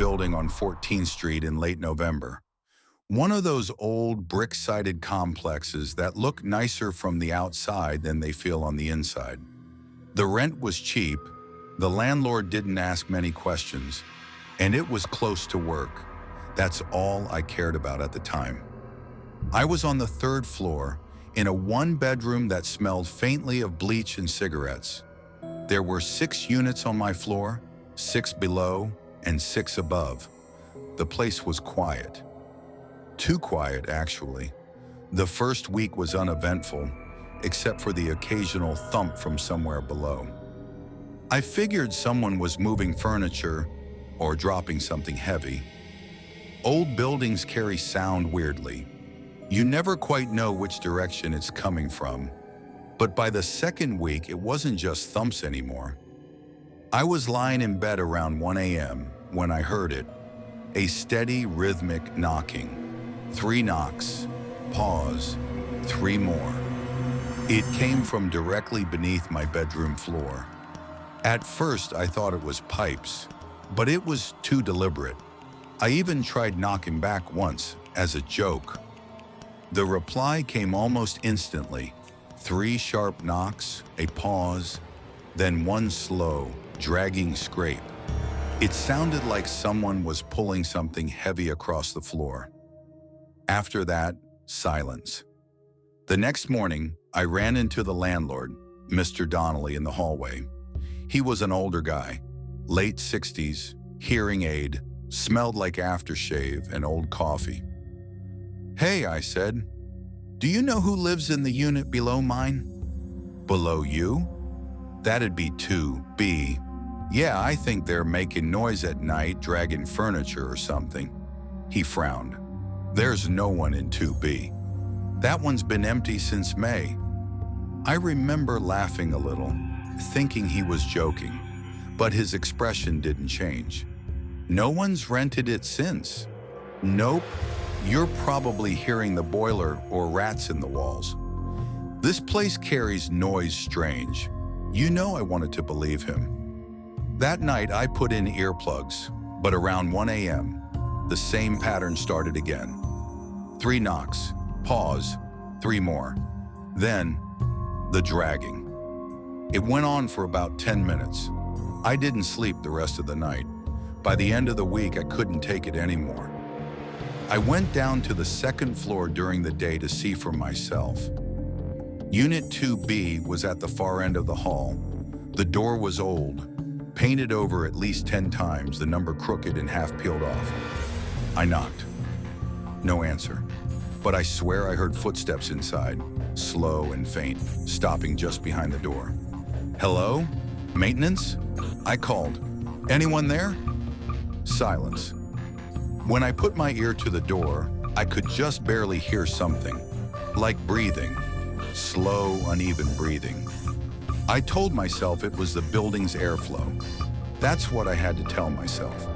building on 14th Street in late November. One of those old brick-sided complexes that look nicer from the outside than they feel on the inside. The rent was cheap, the landlord didn't ask many questions, and it was close to work. That's all I cared about at the time. I was on the 3rd floor, in a one-bedroom that smelled faintly of bleach and cigarettes. There were 6 units on my floor, 6 below, and 6 above. The place was quiet. Too quiet, actually. The first week was uneventful, except for the occasional thump from somewhere below. I figured someone was moving furniture or dropping something heavy. Old buildings carry sound weirdly. You never quite know which direction it's coming from. But by the 2nd week, it wasn't just thumps anymore. I was lying in bed around 1 a.m. when I heard it, a steady, rhythmic knocking. 3 knocks, pause, 3 more. It came from directly beneath my bedroom floor. At first, I thought it was pipes, but it was too deliberate. I even tried knocking back once, as a joke. The reply came almost instantly. 3 sharp knocks, a pause, then 1 slow, dragging scrape. It sounded like someone was pulling something heavy across the floor. After that, silence. The next morning, I ran into the landlord, Mr. Donnelly, in the hallway. He was an older guy, late 60s, hearing aid, smelled like aftershave and old coffee. "Hey," I said, "do you know who lives in the unit below mine?" "Below you?" "That'd be 2B. Yeah, I think they're making noise at night, dragging furniture or something." He frowned. "There's no one in 2B. That one's been empty since May." I remember laughing a little, thinking he was joking, but his expression didn't change. "No one's rented it since." "Nope. You're probably hearing the boiler or rats in the walls." "This place carries noise strange." You know I wanted to believe him. That night I put in earplugs, but around 1 a.m., the same pattern started again. 3 knocks, pause, 3 more. Then, the dragging. It went on for about 10 minutes. I didn't sleep the rest of the night. By the end of the week, I couldn't take it anymore. I went down to the 2nd floor during the day to see for myself. Unit 2B was at the far end of the hall. The door was old, painted over at least 10 times, the number crooked and half peeled off. I knocked. No answer. But I swear I heard footsteps inside, slow and faint, stopping just behind the door. "Hello? Maintenance?" I called. "Anyone there?" Silence. When I put my ear to the door, I could just barely hear something, like breathing, slow, uneven breathing. I told myself it was the building's airflow. That's what I had to tell myself.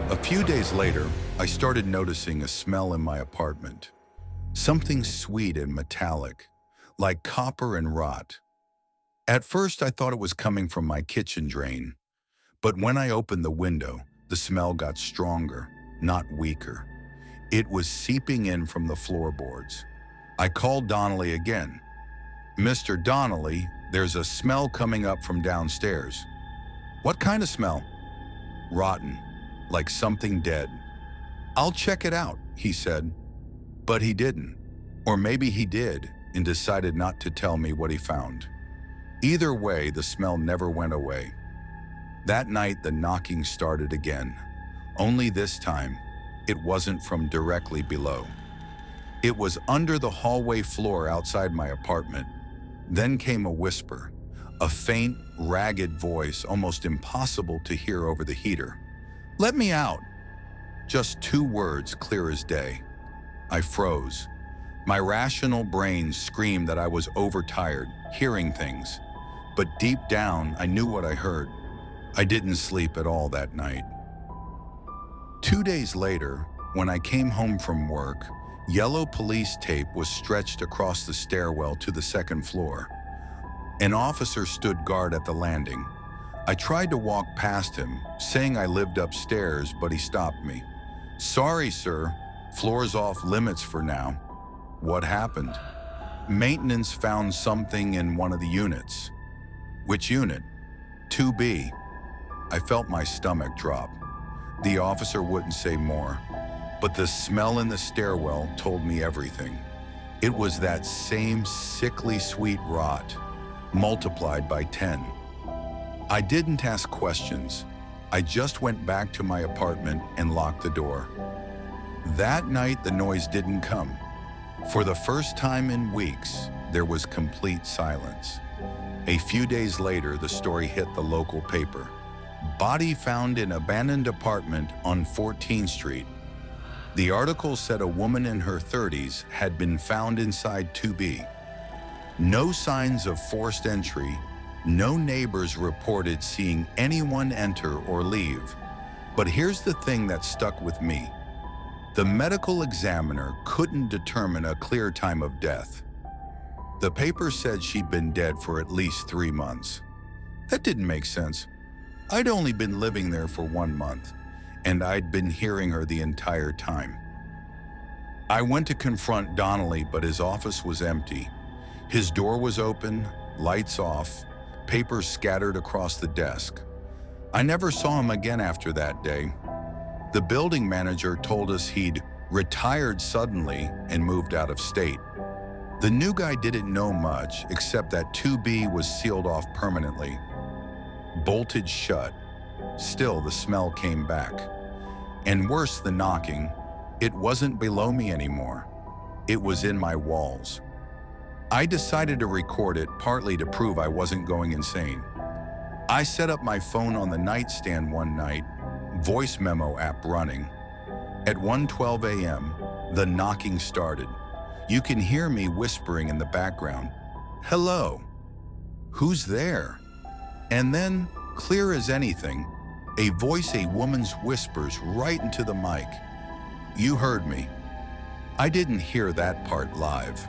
A few days later, I started noticing a smell in my apartment. Something sweet and metallic, like copper and rot. At first, I thought it was coming from my kitchen drain. But when I opened the window, the smell got stronger, not weaker. It was seeping in from the floorboards. I called Donnelly again. "Mr. Donnelly, there's a smell coming up from downstairs." "What kind of smell?" "Rotten, like something dead." "I'll check it out," he said. But he didn't. Or maybe he did and decided not to tell me what he found. Either way, the smell never went away. That night, the knocking started again. Only this time, it wasn't from directly below. It was under the hallway floor outside my apartment. Then came a whisper, a faint, ragged voice almost impossible to hear over the heater. "Let me out." Just 2 words, clear as day. I froze. My rational brain screamed that I was overtired, hearing things. But deep down, I knew what I heard. I didn't sleep at all that night. 2 days later, when I came home from work, yellow police tape was stretched across the stairwell to the 2nd floor. An officer stood guard at the landing. I tried to walk past him, saying I lived upstairs, but he stopped me. "Sorry, sir. Floor's off limits for now." "What happened?" "Maintenance found something in one of the units." "Which unit?" 2B. I felt my stomach drop. The officer wouldn't say more, but the smell in the stairwell told me everything. It was that same sickly sweet rot, multiplied by 10. I didn't ask questions. I just went back to my apartment and locked the door. That night, the noise didn't come. For the first time in weeks, there was complete silence. A few days later, the story hit the local paper. "Body found in abandoned apartment on 14th Street. The article said a woman in her 30s had been found inside 2B. No signs of forced entry. No neighbors reported seeing anyone enter or leave. But here's the thing that stuck with me. The medical examiner couldn't determine a clear time of death. The paper said she'd been dead for at least 3 months. That didn't make sense. I'd only been living there for 1 month, and I'd been hearing her the entire time. I went to confront Donnelly, but his office was empty. His door was open, lights off, papers scattered across the desk. I never saw him again after that day. The building manager told us he'd retired suddenly and moved out of state. The new guy didn't know much, except that 2B was sealed off permanently, bolted shut. Still, the smell came back. And worse than knocking, it wasn't below me anymore. It was in my walls. I decided to record it, partly to prove I wasn't going insane. I set up my phone on the nightstand one night, voice memo app running. At 1:12 a.m., the knocking started. You can hear me whispering in the background, "Hello, who's there?" And then, clear as anything, a voice a woman's whispers right into the mic. "You heard me." I didn't hear that part live,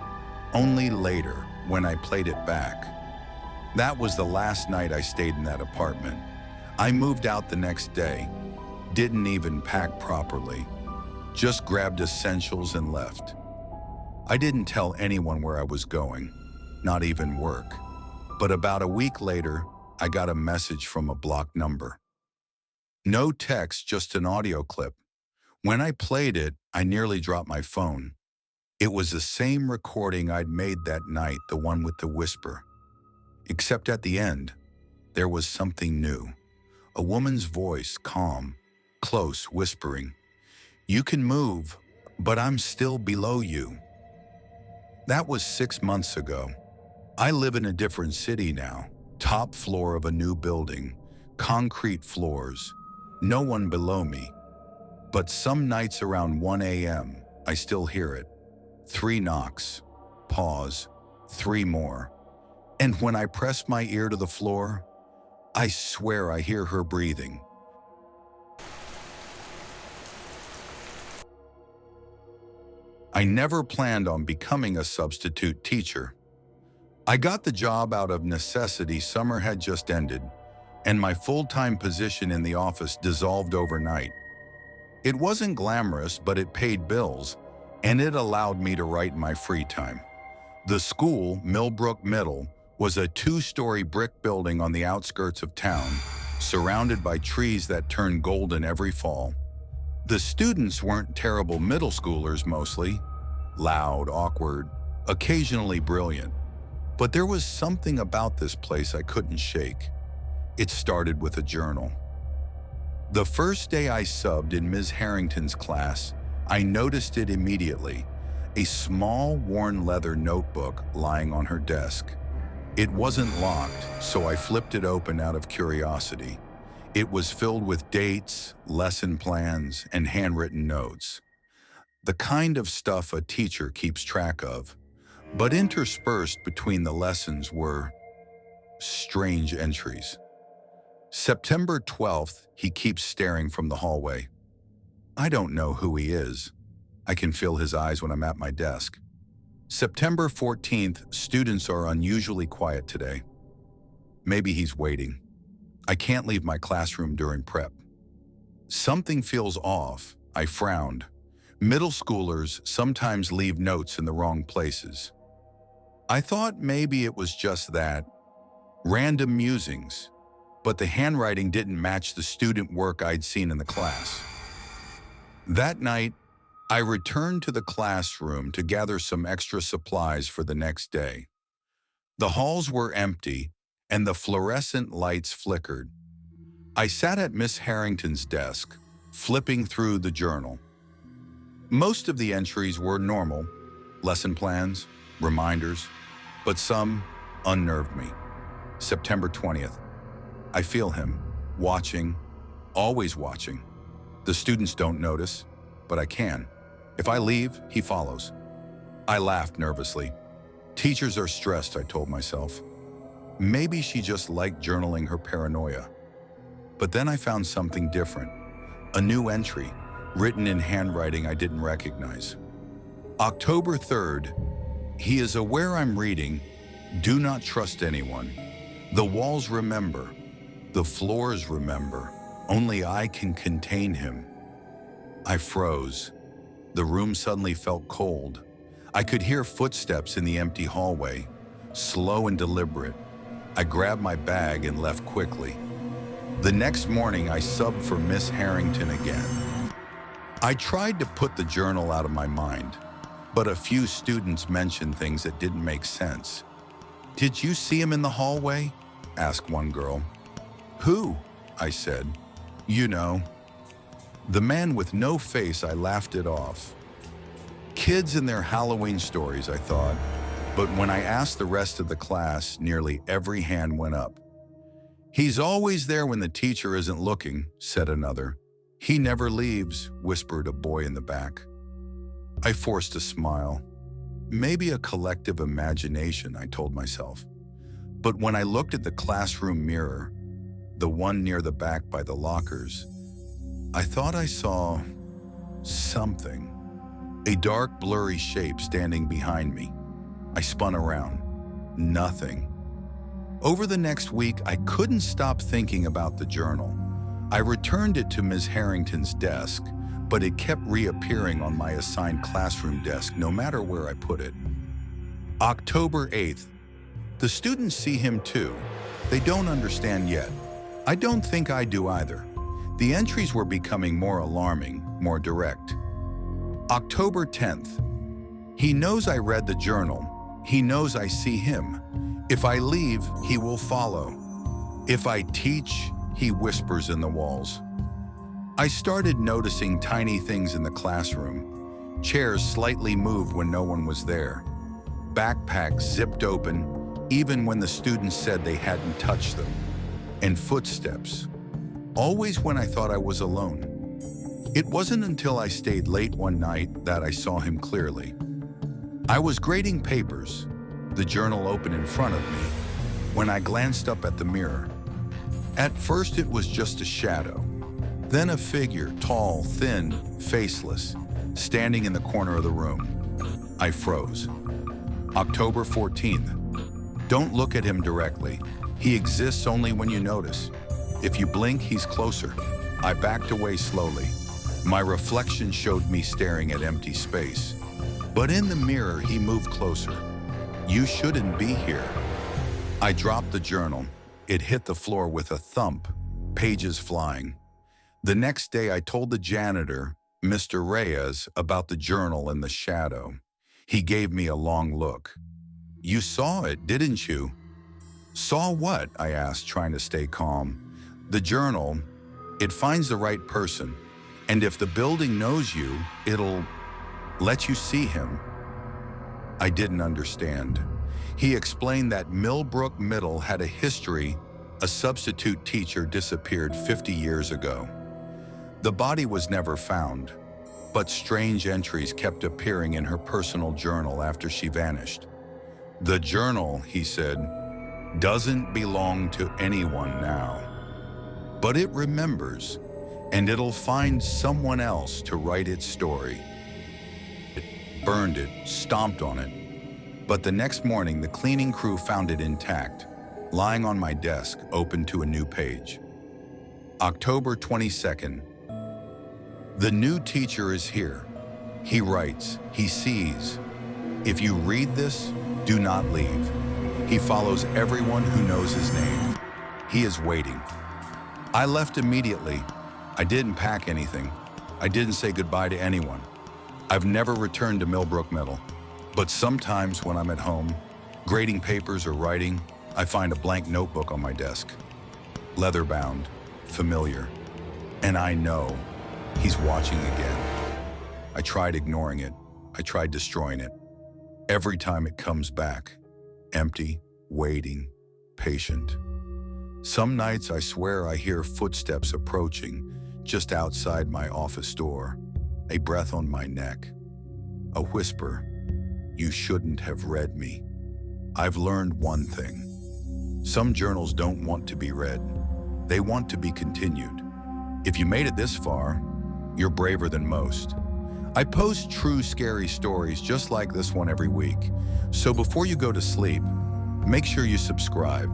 only later when I played it back. That was the last night I stayed in that apartment. I moved out the next day, didn't even pack properly, just grabbed essentials and left. I didn't tell anyone where I was going, not even work. But about a week later, I got a message from a blocked number. No text, just an audio clip. When I played it, I nearly dropped my phone. It was the same recording I'd made that night, the one with the whisper. Except at the end, there was something new. A woman's voice, calm, close, whispering, "You can move, but I'm still below you." That was 6 months ago. I live in a different city now. Top floor of a new building, concrete floors, no one below me. But some nights around 1 a.m., I still hear it. 3 knocks, pause, 3 more. And when I press my ear to the floor, I swear I hear her breathing. I never planned on becoming a substitute teacher. I got the job out of necessity. Summer had just ended, and my full-time position in the office dissolved overnight. It wasn't glamorous, but it paid bills, and it allowed me to write in my free time. The school, Millbrook Middle, was a 2-story brick building on the outskirts of town, surrounded by trees that turned golden every fall. The students weren't terrible middle schoolers mostly, loud, awkward, occasionally brilliant. But there was something about this place I couldn't shake. It started with a journal. The first day I subbed in Ms. Harrington's class, I noticed it immediately, a small, worn leather notebook lying on her desk. It wasn't locked, so I flipped it open out of curiosity. It was filled with dates, lesson plans, and handwritten notes. The kind of stuff a teacher keeps track of. But interspersed between the lessons were strange entries. September 12th, he keeps staring from the hallway. I don't know who he is. I can feel his eyes when I'm at my desk. September 14th, students are unusually quiet today. Maybe he's waiting. I can't leave my classroom during prep. Something feels off. I frowned. Middle schoolers sometimes leave notes in the wrong places. I thought maybe it was just that. Random musings. But the handwriting didn't match the student work I'd seen in the class. That night, I returned to the classroom to gather some extra supplies for the next day. The halls were empty, and the fluorescent lights flickered. I sat at Miss Harrington's desk, flipping through the journal. Most of the entries were normal, lesson plans, reminders, but some unnerved me. September 20th. I feel him, watching, always watching. The students don't notice, but I can. If I leave, he follows. I laughed nervously. Teachers are stressed, I told myself. Maybe she just liked journaling her paranoia. But then I found something different. A new entry, written in handwriting I didn't recognize. October 3rd. He is aware I'm reading. Do not trust anyone. The walls remember. The floors remember. Only I can contain him. I froze. The room suddenly felt cold. I could hear footsteps in the empty hallway, slow and deliberate. I grabbed my bag and left quickly. The next morning, I subbed for Miss Harrington again. I tried to put the journal out of my mind, but a few students mentioned things that didn't make sense. "Did you see him in the hallway?" asked one girl. "Who?" I said. "You know." The man with no face, I laughed it off. Kids and their Halloween stories, I thought. But when I asked the rest of the class, nearly every hand went up. "He's always there when the teacher isn't looking," said another. "He never leaves," whispered a boy in the back. I forced a smile. Maybe a collective imagination, I told myself. But when I looked at the classroom mirror, the one near the back by the lockers, I thought I saw something. A dark, blurry shape standing behind me. I spun around. Nothing. Over the next week, I couldn't stop thinking about the journal. I returned it to Ms. Harrington's desk, but it kept reappearing on my assigned classroom desk no matter where I put it. October 8th. The students see him too. They don't understand yet. I don't think I do either. The entries were becoming more alarming, more direct. October 10th. He knows I read the journal. He knows I see him. If I leave, he will follow. If I teach, he whispers in the walls. I started noticing tiny things in the classroom. Chairs slightly moved when no one was there. Backpacks zipped open, even when the students said they hadn't touched them. And footsteps, always when I thought I was alone. It wasn't until I stayed late one night that I saw him clearly. I was grading papers, the journal open in front of me, when I glanced up at the mirror. At first it was just a shadow, then a figure, tall, thin, faceless, standing in the corner of the room. I froze. October 14th. Don't look at him directly. He exists only when you notice. If you blink, he's closer. I backed away slowly. My reflection showed me staring at empty space. But in the mirror, he moved closer. "You shouldn't be here." I dropped the journal. It hit the floor with a thump, pages flying. The next day, I told the janitor, Mr. Reyes, about the journal and the shadow. He gave me a long look. "You saw it, didn't you?" "Saw what?" I asked, trying to stay calm. "The journal. It finds the right person. And if the building knows you, it'll let you see him." I didn't understand. He explained that Millbrook Middle had a history. A substitute teacher disappeared 50 years ago. The body was never found, but strange entries kept appearing in her personal journal after she vanished. "The journal," he said, "doesn't belong to anyone now. But it remembers, and it'll find someone else to write its story." It burned it, stomped on it. But the next morning, the cleaning crew found it intact. lying on my desk, open to a new page. October 22nd. The new teacher is here. He writes, he sees. If you read this, do not leave. He follows everyone who knows his name. He is waiting. I left immediately. I didn't pack anything. I didn't say goodbye to anyone. I've never returned to Millbrook Middle. But sometimes when I'm at home, grading papers or writing, I find a blank notebook on my desk. Leather-bound, familiar. And I know he's watching again. I tried ignoring it. I tried destroying it. Every time it comes back, empty, waiting, patient. Some nights I swear I hear footsteps approaching just outside my office door, a breath on my neck, a whisper, "You shouldn't have read me." I've learned one thing. Some journals don't want to be read. They want to be continued. If you made it this far, you're braver than most. I post true scary stories just like this one every week. So before you go to sleep, make sure you subscribe.